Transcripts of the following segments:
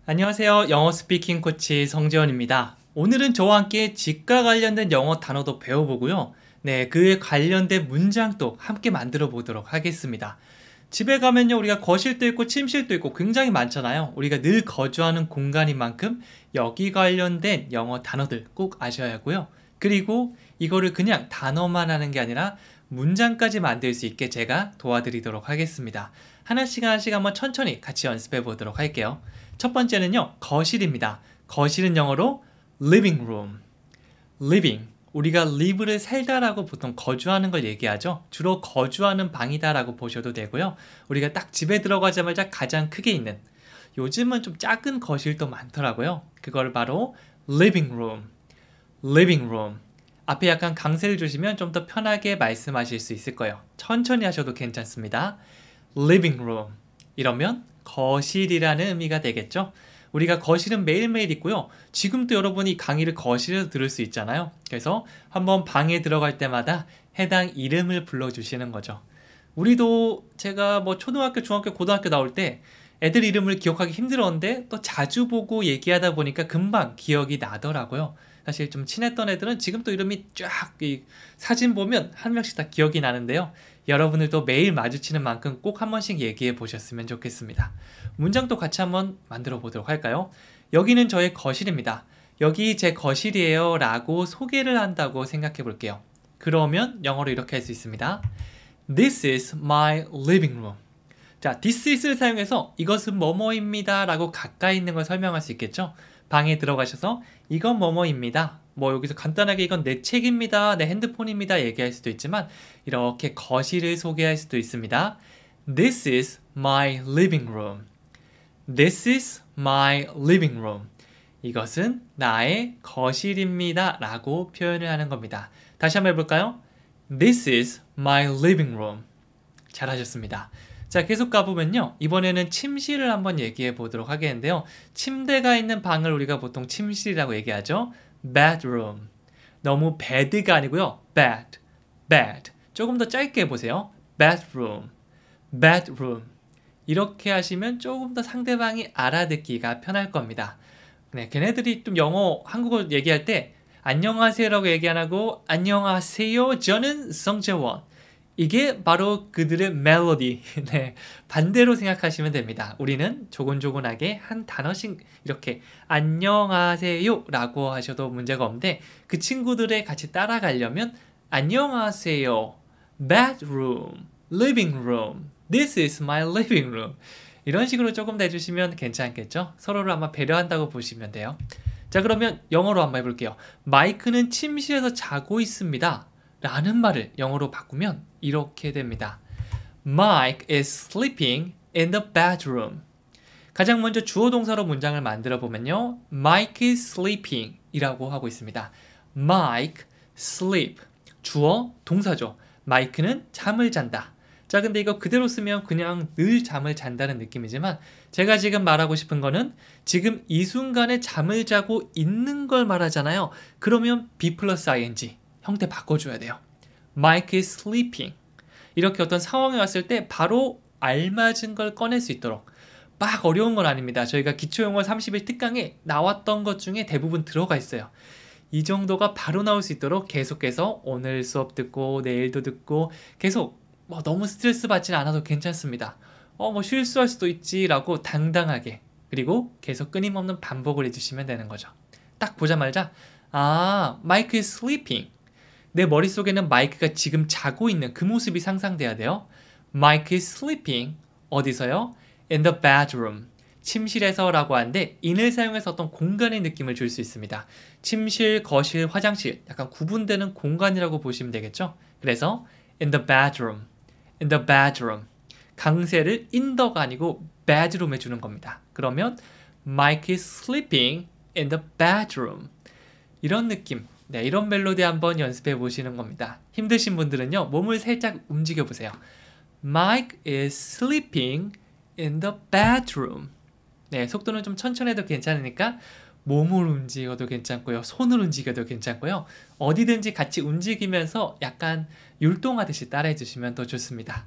안녕하세요. 영어 스피킹 코치 성재원입니다. 오늘은 저와 함께 집과 관련된 영어 단어도 배워보고요. 네, 그에 관련된 문장도 함께 만들어 보도록 하겠습니다. 집에 가면요, 우리가 거실도 있고 침실도 있고 굉장히 많잖아요. 우리가 늘 거주하는 공간인 만큼 여기 관련된 영어 단어들 꼭 아셔야 하고요. 그리고 이거를 그냥 단어만 하는 게 아니라 문장까지 만들 수 있게 제가 도와드리도록 하겠습니다. 하나씩 한번 천천히 같이 연습해 보도록 할게요. 첫 번째는요, 거실입니다. 거실은 영어로 living room. living. 우리가 live를 살다라고 보통 거주하는 걸 얘기하죠. 주로 거주하는 방이다라고 보셔도 되고요. 우리가 딱 집에 들어가자마자 가장 크게 있는, 요즘은 좀 작은 거실도 많더라고요. 그걸 바로 living room. living room. 앞에 약간 강세를 주시면 좀 더 편하게 말씀하실 수 있을 거예요. 천천히 하셔도 괜찮습니다. living room. 이러면 거실이라는 의미가 되겠죠. 우리가 거실은 매일매일 있고요. 지금도 여러분이 강의를 거실에서 들을 수 있잖아요. 그래서 한번 방에 들어갈 때마다 해당 이름을 불러주시는 거죠. 우리도 제가 뭐 초등학교, 중학교, 고등학교 나올 때 애들 이름을 기억하기 힘들었는데 또 자주 보고 얘기하다 보니까 금방 기억이 나더라고요. 사실 좀 친했던 애들은 지금 또 이름이 쫙 사진 보면 한 명씩 다 기억이 나는데요. 여러분들도 매일 마주치는 만큼 꼭 한 번씩 얘기해 보셨으면 좋겠습니다. 문장도 같이 한번 만들어 보도록 할까요? 여기는 저의 거실입니다. 여기 제 거실이에요 라고 소개를 한다고 생각해 볼게요. 그러면 영어로 이렇게 할 수 있습니다. This is my living room. 자, this is를 사용해서 이것은 뭐뭐입니다 라고 가까이 있는 걸 설명할 수 있겠죠? 방에 들어가셔서 이건 뭐뭐입니다. 뭐 여기서 간단하게 이건 내 책입니다. 내 핸드폰입니다. 얘기할 수도 있지만 이렇게 거실을 소개할 수도 있습니다. This is my living room. This is my living room. 이것은 나의 거실입니다. 라고 표현을 하는 겁니다. 다시 한번 해볼까요? This is my living room. 잘하셨습니다. 자, 계속 가보면요. 이번에는 침실을 한번 얘기해 보도록 하겠는데요. 침대가 있는 방을 우리가 보통 침실이라고 얘기하죠. bedroom. 너무 bed가 아니고요. bed. bed. 조금 더 짧게 해보세요. bedroom. bedroom. 이렇게 하시면 조금 더 상대방이 알아듣기가 편할 겁니다. 네, 걔네들이 좀 영어, 한국어 얘기할 때 안녕하세요라고 얘기 안 하고 안녕하세요. 저는 성재원. 이게 바로 그들의 멜로디. 네, 반대로 생각하시면 됩니다. 우리는 조곤조곤하게 한 단어씩 이렇게 안녕하세요 라고 하셔도 문제가 없는데 그 친구들에 같이 따라가려면 안녕하세요, bedroom, living room, this is my living room 이런 식으로 조금 더 해주시면 괜찮겠죠? 서로를 아마 배려한다고 보시면 돼요. 자, 그러면 영어로 한번 해볼게요. 마이크는 침실에서 자고 있습니다 라는 말을 영어로 바꾸면 이렇게 됩니다. Mike is sleeping in the bedroom. 가장 먼저 주어 동사로 문장을 만들어 보면요. Mike is sleeping 이라고 하고 있습니다. Mike, sleep. 주어, 동사죠. Mike는 잠을 잔다. 자, 근데 이거 그대로 쓰면 그냥 늘 잠을 잔다는 느낌이지만 제가 지금 말하고 싶은 거는 지금 이 순간에 잠을 자고 있는 걸 말하잖아요. 그러면 be 플러스 ing. 형태 바꿔줘야 돼요. Mike is sleeping. 이렇게 어떤 상황에 왔을 때 바로 알맞은 걸 꺼낼 수 있도록 막 어려운 건 아닙니다. 저희가 기초영어 30일 특강에 나왔던 것 중에 대부분 들어가 있어요. 이 정도가 바로 나올 수 있도록 계속해서 오늘 수업 듣고 내일도 듣고 계속 뭐 너무 스트레스 받지는 않아도 괜찮습니다. 뭐 실수할 수도 있지 라고 당당하게 그리고 계속 끊임없는 반복을 해주시면 되는 거죠. 딱 보자마자 Mike is sleeping. 내 머릿속에는 마이크가 지금 자고 있는 그 모습이 상상돼야 돼요. Mike is sleeping. 어디서요? In the bedroom. 침실에서 라고 하는데 in을 사용해서 어떤 공간의 느낌을 줄 수 있습니다. 침실, 거실, 화장실 약간 구분되는 공간이라고 보시면 되겠죠? 그래서 in the bedroom. In the bedroom. 강세를 in the가 아니고 bedroom에 주는 겁니다. 그러면 Mike is sleeping in the bedroom. 이런 느낌. 네, 이런 멜로디 한번 연습해 보시는 겁니다. 힘드신 분들은요, 몸을 살짝 움직여 보세요. Mike is sleeping in the bedroom. 네, 속도는 좀 천천히 해도 괜찮으니까 몸을 움직여도 괜찮고요. 손을 움직여도 괜찮고요. 어디든지 같이 움직이면서 약간 율동하듯이 따라해 주시면 더 좋습니다.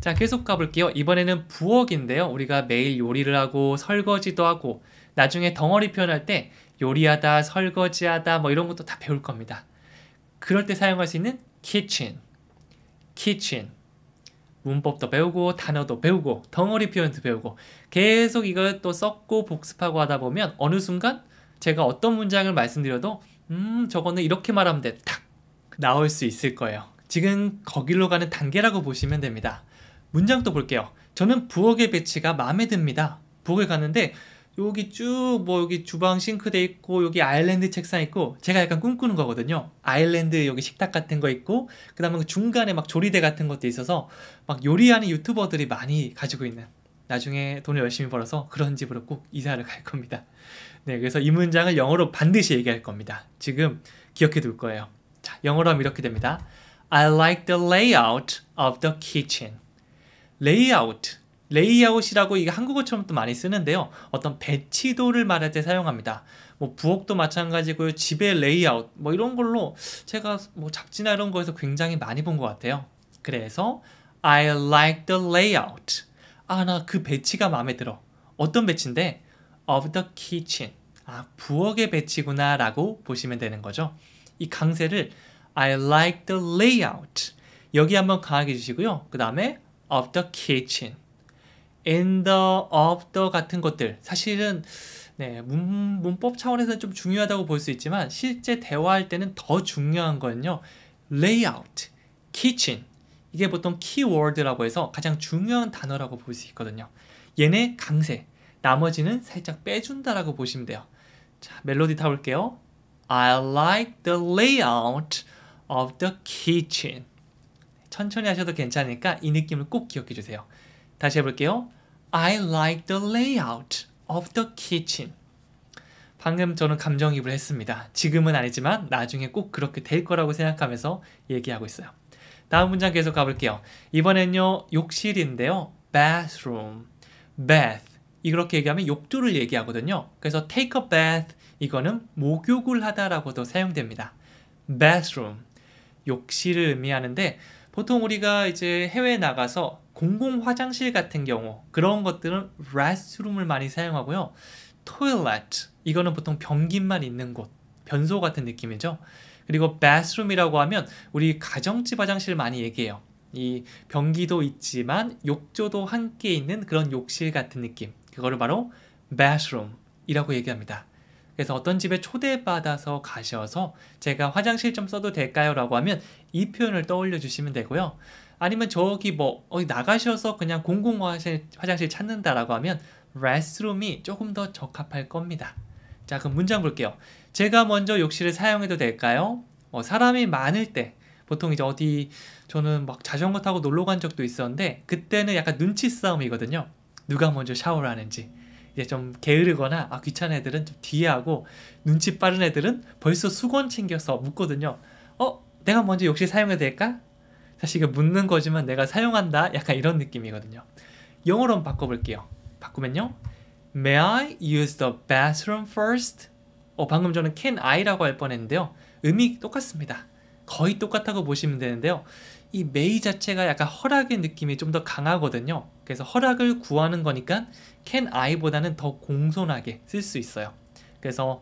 자, 계속 가볼게요. 이번에는 부엌인데요. 우리가 매일 요리를 하고 설거지도 하고 나중에 덩어리 표현할 때 요리하다, 설거지하다 뭐 이런 것도 다 배울 겁니다. 그럴 때 사용할 수 있는 kitchen, kitchen. 문법도 배우고 단어도 배우고 덩어리 표현도 배우고 계속 이걸 또 썼고 복습하고 하다 보면 어느 순간 제가 어떤 문장을 말씀드려도 저거는 이렇게 말하면 돼. 탁 나올 수 있을 거예요. 지금 거기로 가는 단계라고 보시면 됩니다. 문장도 볼게요. 저는 부엌의 배치가 마음에 듭니다. 부엌에 갔는데 여기 쭉 뭐 여기 주방 싱크대 있고 여기 아일랜드 책상 있고 제가 약간 꿈꾸는 거거든요. 아일랜드 여기 식탁 같은 거 있고 그다음에 그 중간에 막 조리대 같은 것도 있어서 막 요리하는 유튜버들이 많이 가지고 있는 나중에 돈을 열심히 벌어서 그런 집으로 꼭 이사를 갈 겁니다. 네, 그래서 이 문장을 영어로 반드시 얘기할 겁니다. 지금 기억해 둘 거예요. 자, 영어로 하면 이렇게 됩니다. I like the layout of the kitchen. layout. 레이아웃이라고 이게 한국어처럼 또 많이 쓰는데요. 어떤 배치도를 말할 때 사용합니다. 뭐 부엌도 마찬가지고요. 집의 레이아웃 뭐 이런 걸로 제가 뭐 잡지나 이런 거에서 굉장히 많이 본 것 같아요. 그래서 I like the layout. 아, 나 그 배치가 마음에 들어. 어떤 배치인데? Of the kitchen. 아, 부엌의 배치구나 라고 보시면 되는 거죠. 이 강세를 I like the layout. 여기 한번 강하게 주시고요. 그 다음에 of the kitchen. in the, of the 같은 것들 사실은 네, 문법 차원에서는 좀 중요하다고 볼 수 있지만 실제 대화할 때는 더 중요한 거는요. layout, kitchen 이게 보통 키워드라고 해서 가장 중요한 단어라고 볼 수 있거든요. 얘네 강세, 나머지는 살짝 빼준다라고 보시면 돼요. 자, 멜로디 타볼게요. I like the layout of the kitchen. 천천히 하셔도 괜찮으니까 이 느낌을 꼭 기억해 주세요. 다시 해볼게요. I like the layout of the kitchen. 방금 저는 감정이입을 했습니다. 지금은 아니지만 나중에 꼭 그렇게 될 거라고 생각하면서 얘기하고 있어요. 다음 문장 계속 가볼게요. 이번엔요 욕실인데요. bathroom, bath 이렇게 얘기하면 욕조를 얘기하거든요. 그래서 take a bath 이거는 목욕을 하다라고도 사용됩니다. bathroom 욕실을 의미하는데 보통 우리가 이제 해외에 나가서 공공 화장실 같은 경우 그런 것들은 restroom을 많이 사용하고요. toilet 이거는 보통 변기만 있는 곳, 변소 같은 느낌이죠. 그리고 bathroom이라고 하면 우리 가정집 화장실 많이 얘기해요. 이 변기도 있지만 욕조도 함께 있는 그런 욕실 같은 느낌. 그거를 바로 bathroom이라고 얘기합니다. 그래서 어떤 집에 초대받아서 가셔서 제가 화장실 좀 써도 될까요? 라고 하면 이 표현을 떠올려 주시면 되고요. 아니면 저기 뭐 어디 나가셔서 그냥 공공 화장실 찾는다라고 하면 restroom이 조금 더 적합할 겁니다. 자, 그럼 문장 볼게요. 제가 먼저 욕실을 사용해도 될까요? 사람이 많을 때 보통 이제 어디 저는 막 자전거 타고 놀러 간 적도 있었는데 그때는 약간 눈치 싸움이거든요. 누가 먼저 샤워를 하는지. 이제 좀 게으르거나 귀찮은 애들은 좀 뒤에 하고 눈치 빠른 애들은 벌써 수건 챙겨서 묻거든요. 내가 먼저 욕실 사용해도 될까? 사실 이거 묻는 거지만 내가 사용한다 약간 이런 느낌이거든요. 영어로 한번 바꿔볼게요. 바꾸면요. May I use the bathroom first? 방금 저는 can I라고 할 뻔했는데요. 의미 똑같습니다. 거의 똑같다고 보시면 되는데요. 이 may 자체가 약간 허락의 느낌이 좀 더 강하거든요. 그래서 허락을 구하는 거니까 can I보다는 더 공손하게 쓸 수 있어요. 그래서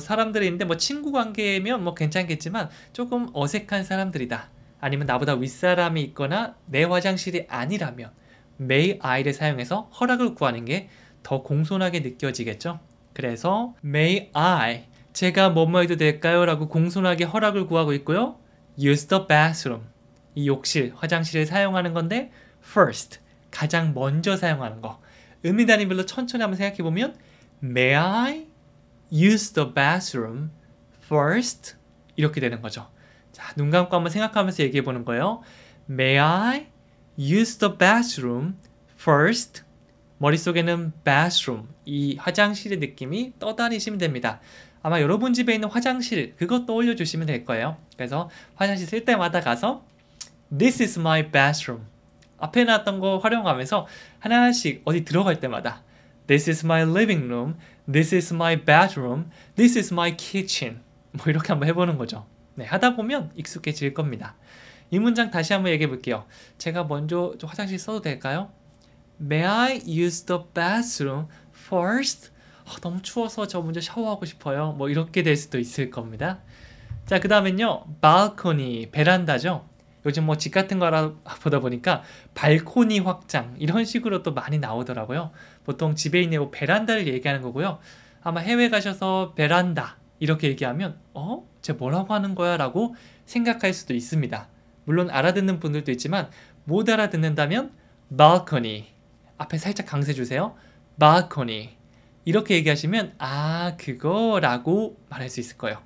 사람들이 있는데 뭐 친구 관계면 뭐 괜찮겠지만 조금 어색한 사람들이다. 아니면 나보다 윗사람이 있거나 내 화장실이 아니라면 may I를 사용해서 허락을 구하는 게 더 공손하게 느껴지겠죠. 그래서 may I 제가 뭐뭐 해도 될까요? 라고 공손하게 허락을 구하고 있고요. use the bathroom 이 욕실, 화장실을 사용하는 건데 first 가장 먼저 사용하는 거 의미 단위별로 천천히 한번 생각해보면 may I use the bathroom first 이렇게 되는 거죠. 자, 눈 감고 한번 생각하면서 얘기해보는 거예요. May I use the bathroom first? 머릿속에는 bathroom, 이 화장실의 느낌이 떠다니시면 됩니다. 아마 여러분 집에 있는 화장실 그것 떠올려 주시면 될 거예요. 그래서 화장실 쓸 때마다 가서 This is my bathroom 앞에 나왔던 거 활용하면서 하나씩 어디 들어갈 때마다 This is my living room, This is my bedroom, This is my kitchen 뭐 이렇게 한번 해보는 거죠. 네, 하다 보면 익숙해질 겁니다. 이 문장 다시 한번 얘기해 볼게요. 제가 먼저 좀 화장실 써도 될까요? May I use the bathroom first? 너무 추워서 저 먼저 샤워하고 싶어요. 뭐 이렇게 될 수도 있을 겁니다. 자, 그 다음엔요. balcony, 베란다죠. 요즘 뭐 집 같은 거 보다 보니까 발코니 확장 이런 식으로 또 많이 나오더라고요. 보통 집에 있는 뭐 베란다를 얘기하는 거고요. 아마 해외 가셔서 베란다 이렇게 얘기하면 쟤 뭐라고 하는 거야? 라고 생각할 수도 있습니다. 물론 알아듣는 분들도 있지만 못 알아듣는다면 balcony 앞에 살짝 강세 주세요. balcony 이렇게 얘기하시면 그거라고 말할 수 있을 거예요.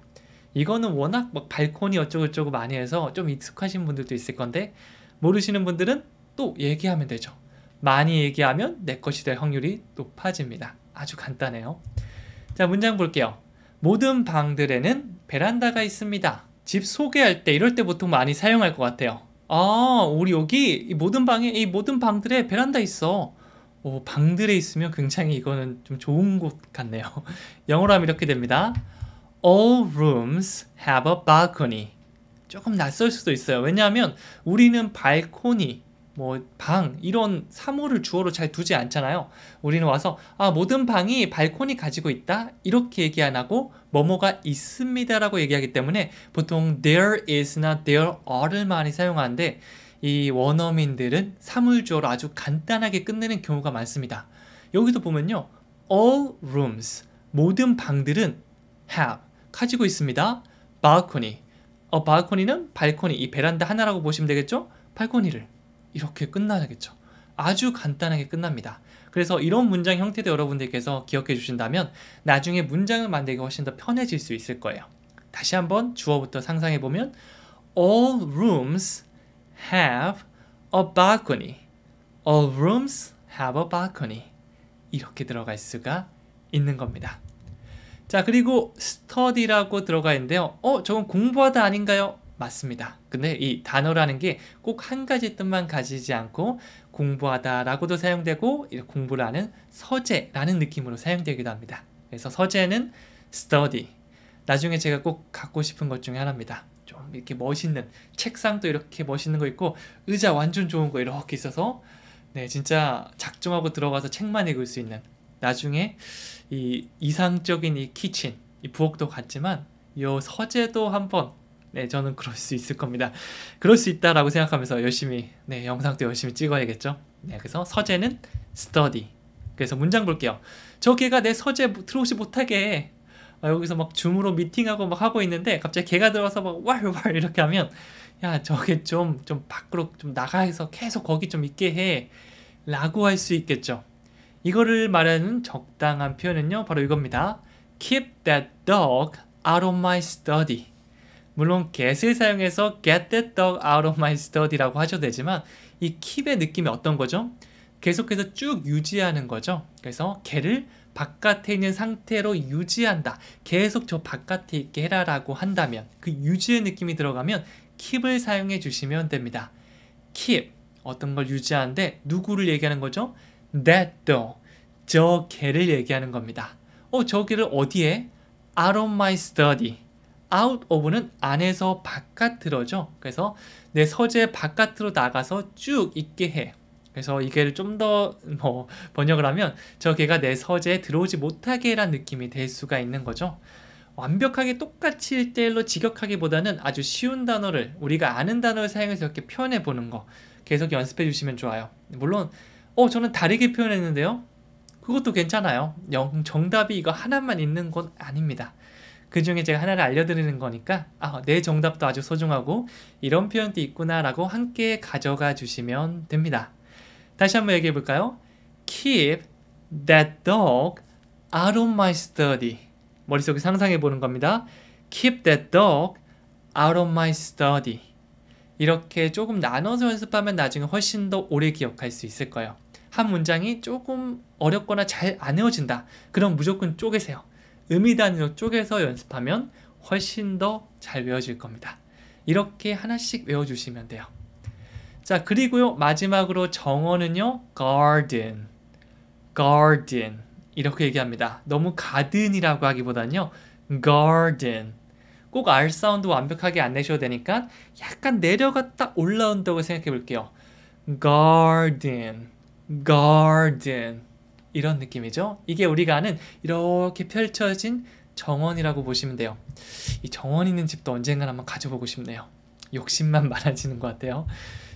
이거는 워낙 막 발코니 어쩌고저쩌고 많이 해서 좀 익숙하신 분들도 있을 건데 모르시는 분들은 또 얘기하면 되죠. 많이 얘기하면 내 것이 될 확률이 높아집니다. 아주 간단해요. 자, 문장 볼게요. 모든 방들에는 베란다가 있습니다. 집 소개할 때 이럴 때 보통 많이 사용할 것 같아요. 우리 여기 이 모든 방에 이 모든 방들에 베란다 있어. 방들에 있으면 굉장히 이거는 좀 좋은 곳 같네요. 영어로 하면 이렇게 됩니다. All rooms have a balcony. 조금 낯설 수도 있어요. 왜냐하면 우리는 발코니, 뭐 방 이런 사물을 주어로 잘 두지 않잖아요. 우리는 와서 모든 방이 발코니 가지고 있다 이렇게 얘기 안 하고 뭐뭐가 있습니다라고 얘기하기 때문에 보통 there is나 there are를 많이 사용하는데 이 원어민들은 사물 주어로 아주 간단하게 끝내는 경우가 많습니다. 여기도 보면요. All rooms, 모든 방들은 have, 가지고 있습니다. balcony, balcony는 발코니, 이 베란다 하나라고 보시면 되겠죠? 발코니를 이렇게 끝나겠죠. 아주 간단하게 끝납니다. 그래서 이런 문장 형태도 여러분들께서 기억해 주신다면 나중에 문장을 만들기 훨씬 더 편해질 수 있을 거예요. 다시 한번 주어부터 상상해 보면 All rooms have a balcony. All rooms have a balcony. 이렇게 들어갈 수가 있는 겁니다. 자, 그리고 study라고 들어가 있는데요. 저건 공부하다 아닌가요? 맞습니다. 근데 이 단어라는 게 꼭 한 가지 뜻만 가지지 않고 공부하다라고도 사용되고 공부를 하는 서재라는 느낌으로 사용되기도 합니다. 그래서 서재는 study. 나중에 제가 꼭 갖고 싶은 것 중에 하나입니다. 좀 이렇게 멋있는 책상도 이렇게 멋있는 거 있고 의자 완전 좋은 거 이렇게 있어서 진짜 작정하고 들어가서 책만 읽을 수 있는 나중에 이 이상적인 이 키친, 이 부엌도 같지만 이 서재도 한번 저는 그럴 수 있을 겁니다. 그럴 수 있다라고 생각하면서 열심히 영상도 열심히 찍어야겠죠. 그래서 서재는 study. 그래서 문장 볼게요. 저 개가 내 서재 들어오지 못하게 해. 여기서 막 줌으로 미팅하고 막 하고 있는데 갑자기 개가 들어와서 막 왈왈 이렇게 하면 야 저게 좀 밖으로 좀 나가서 계속 거기 좀 있게 해 라고 할 수 있겠죠. 이거를 말하는 적당한 표현은요 바로 이겁니다. Keep that dog out of my study. 물론 get을 사용해서 get that dog out of my study라고 하셔도 되지만 이 keep의 느낌이 어떤 거죠? 계속해서 쭉 유지하는 거죠. 그래서 개를 바깥에 있는 상태로 유지한다. 계속 저 바깥에 있게 해라라고 한다면 그 유지의 느낌이 들어가면 keep을 사용해 주시면 됩니다. keep, 어떤 걸 유지하는데 누구를 얘기하는 거죠? that dog, 저 개를 얘기하는 겁니다. 저 개를 어디에? out of my study. out of는 안에서 바깥으로죠. 그래서 내 서재 바깥으로 나가서 쭉 있게 해. 그래서 이게 좀 더 번역을 하면 저 개가 내 서재에 들어오지 못하게 라는 느낌이 될 수가 있는 거죠. 완벽하게 똑같이 1대1로 직역하기보다는 아주 쉬운 단어를 우리가 아는 단어를 사용해서 이렇게 표현해 보는 거 계속 연습해 주시면 좋아요. 물론 저는 다르게 표현했는데요. 그것도 괜찮아요. 정답이 이거 하나만 있는 건 아닙니다. 그 중에 제가 하나를 알려드리는 거니까 내 정답도 아주 소중하고 이런 표현도 있구나 라고 함께 가져가 주시면 됩니다. 다시 한번 얘기해 볼까요? Keep that dog out of my study. 머릿속에 상상해 보는 겁니다. Keep that dog out of my study. 이렇게 조금 나눠서 연습하면 나중에 훨씬 더 오래 기억할 수 있을 거예요. 한 문장이 조금 어렵거나 잘 안 외워진다. 그럼 무조건 쪼개세요. 의미 단위로 쪼개서 연습하면 훨씬 더 잘 외워질 겁니다. 이렇게 하나씩 외워주시면 돼요. 자, 그리고요 마지막으로 정어는요 garden, garden 이렇게 얘기합니다. 너무 garden이라고 하기보다는요 garden. 꼭 R 사운드 완벽하게 안 내셔도 되니까 약간 내려갔다 올라온다고 생각해 볼게요. garden, garden 이런 느낌이죠. 이게 우리가 아는 이렇게 펼쳐진 정원이라고 보시면 돼요. 이 정원 있는 집도 언젠간 한번 가져보고 싶네요. 욕심만 많아지는 것 같아요.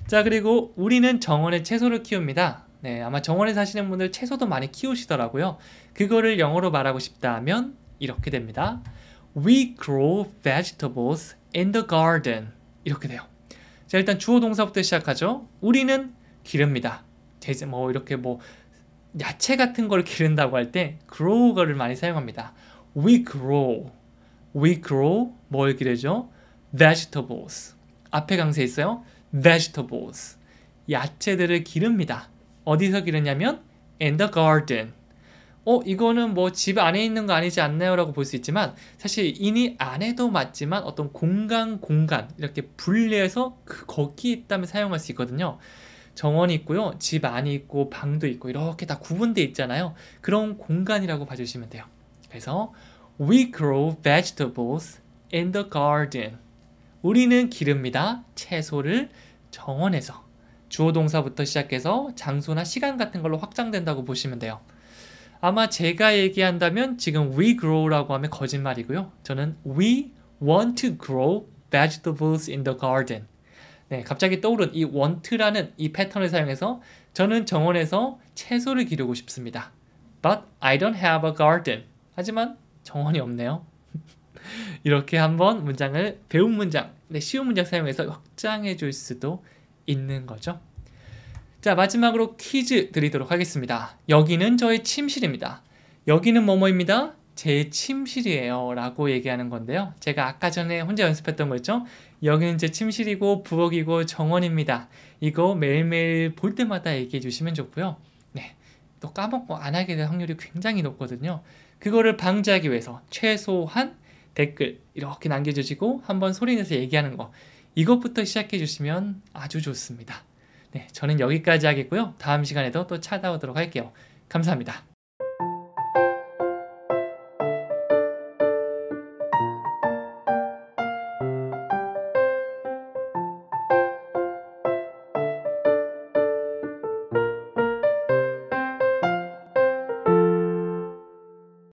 자, 그리고 우리는 정원에 채소를 키웁니다. 네, 아마 정원에 사시는 분들 채소도 많이 키우시더라고요. 그거를 영어로 말하고 싶다면 이렇게 됩니다. We grow vegetables in the garden. 이렇게 돼요. 자, 일단 주어 동사부터 시작하죠. 우리는 기릅니다. 이렇게 야채 같은 걸 기른다고 할 때 grow를 많이 사용합니다. We grow 뭘 기르죠? vegetables. 앞에 강세에 있어요. vegetables. 야채들을 기릅니다. 어디서 기르냐면 in the garden. 이거는 집 안에 있는 거 아니지 않나요? 라고 볼 수 있지만 사실 이니 안에도 맞지만 어떤 공간 이렇게 분리해서 거기에 있다면 사용할 수 있거든요. 정원이 있고요. 집 안이 있고 방도 있고 이렇게 다 구분되어 있잖아요. 그런 공간이라고 봐주시면 돼요. 그래서 We grow vegetables in the garden. 우리는 기릅니다. 채소를 정원에서. 주어 동사부터 시작해서 장소나 시간 같은 걸로 확장된다고 보시면 돼요. 아마 제가 얘기한다면 지금 we grow라고 하면 거짓말이고요. 저는 we want to grow vegetables in the garden. 네, 갑자기 떠오른 이 want라는 이 패턴을 사용해서 저는 정원에서 채소를 기르고 싶습니다. But I don't have a garden. 하지만 정원이 없네요. 이렇게 한번 문장을 배운 문장, 쉬운 문장 사용해서 확장해 줄 수도 있는 거죠. 자, 마지막으로 퀴즈 드리도록 하겠습니다. 여기는 저의 침실입니다. 여기는 뭐뭐입니다. 제 침실이에요 라고 얘기하는 건데요. 제가 아까 전에 혼자 연습했던 거 있죠? 여기는 제 침실이고 부엌이고 정원입니다. 이거 매일매일 볼 때마다 얘기해 주시면 좋고요. 네, 또 까먹고 안 하게 될 확률이 굉장히 높거든요. 그거를 방지하기 위해서 최소한 댓글 이렇게 남겨주시고 한번 소리내서 얘기하는 거, 이것부터 시작해 주시면 아주 좋습니다. 네, 저는 여기까지 하겠고요. 다음 시간에도 또 찾아오도록 할게요. 감사합니다.